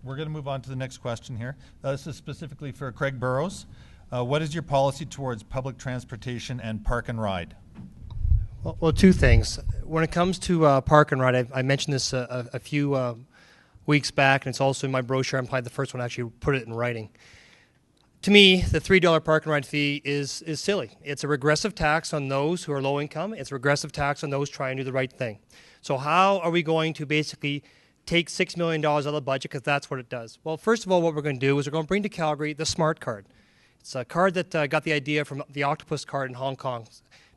We're going to move on to the next question here. This is specifically for Craig Burrows. What is your policy towards public transportation and park and ride? Well, two things. When it comes to park and ride, I mentioned this a few weeks back, and it's also in my brochure. I'm probably the first one to actually put it in writing. To me, the $3 park and ride fee is silly. It's a regressive tax on those who are low income. It's a regressive tax on those trying to do the right thing. So how are we going to basically take $6 million out of the budget, because that's what it does? Well, first of all, what we're going to do is we're going to bring to Calgary the Smart Card. It's a card that got the idea from the Octopus card in Hong Kong.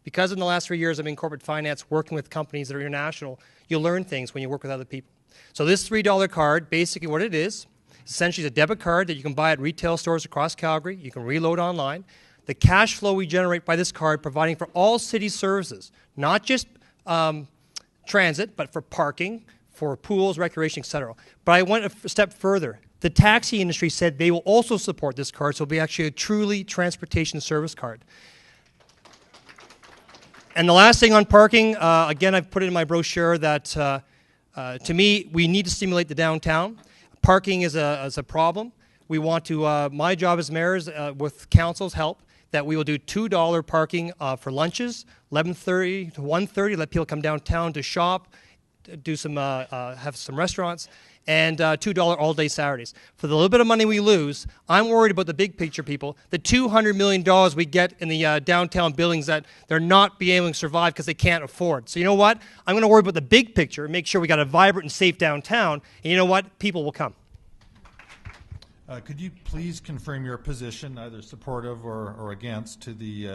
Because in the last 3 years I've been in corporate finance working with companies that are international, you learn things when you work with other people. So this $3 card, basically what it is, essentially is a debit card that you can buy at retail stores across Calgary. You can reload online. The cash flow we generate by this card providing for all city services, not just transit, but for parking, for pools, recreation, etc. But I went a step further. The taxi industry said they will also support this card, so it'll be actually a truly transportation service card. And the last thing on parking, again, I've put it in my brochure that to me, we need to stimulate the downtown. Parking is a problem. We want to, my job as mayor is, with council's help, that we will do $2 parking for lunches, 11:30 to 1:30, let people come downtown to shop, do some, have some restaurants, and $2 all-day Saturdays. For the little bit of money we lose, I'm worried about the big picture, people. The $200 million we get in the downtown buildings that they're not being able to survive because they can't afford. So you know what? I'm going to worry about the big picture and make sure we got a vibrant and safe downtown. And you know what? People will come. Could you please confirm your position, either supportive or against, to the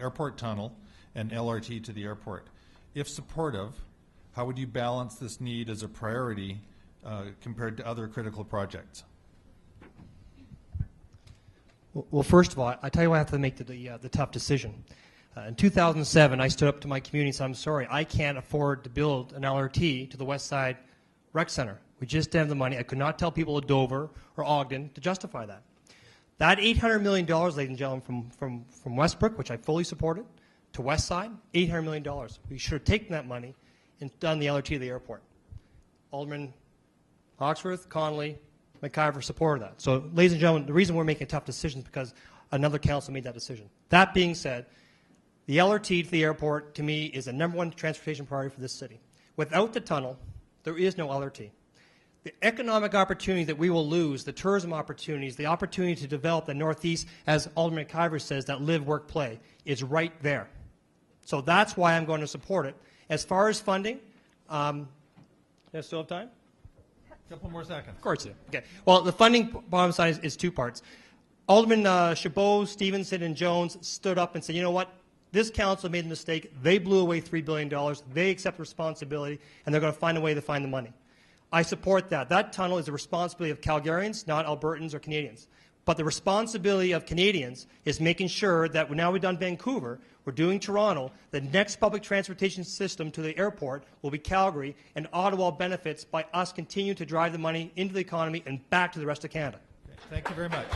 airport tunnel and LRT to the airport? If supportive, how would you balance this need as a priority compared to other critical projects? Well, first of all, I tell you, I have to make the tough decision. In 2007, I stood up to my community and said, I'm sorry, I can't afford to build an LRT to the West Side Rec Center. We just didn't have the money. I could not tell people at Dover or Ogden to justify that. That $800 million, ladies and gentlemen, from Westbrook, which I fully supported, to West Side, $800 million. We should have taken that money and done the LRT to the airport. Alderman Hawksworth, Connolly, McIver supported that. So, ladies and gentlemen, the reason we're making a tough decision is because another council made that decision. That being said, the LRT to the airport, to me, is the #1 transportation priority for this city. Without the tunnel, there is no LRT. The economic opportunity that we will lose, the tourism opportunities, the opportunity to develop the Northeast, as Alderman McIver says, that live, work, play, is right there. So that's why I'm going to support it. As far as funding, do I still have time? A couple more seconds. Of course, yeah. Okay. Well, the funding bottom side is two parts. Alderman Chabot, Stevenson, and Jones stood up and said, you know what? This council made a mistake. They blew away $3 billion. They accept responsibility, and they're going to find a way to find the money. I support that. That tunnel is the responsibility of Calgarians, not Albertans or Canadians. But the responsibility of Canadians is making sure that now we've done Vancouver, we're doing Toronto, the next public transportation system to the airport will be Calgary, and Ottawa benefits by us continuing to drive the money into the economy and back to the rest of Canada. Okay. Thank you very much.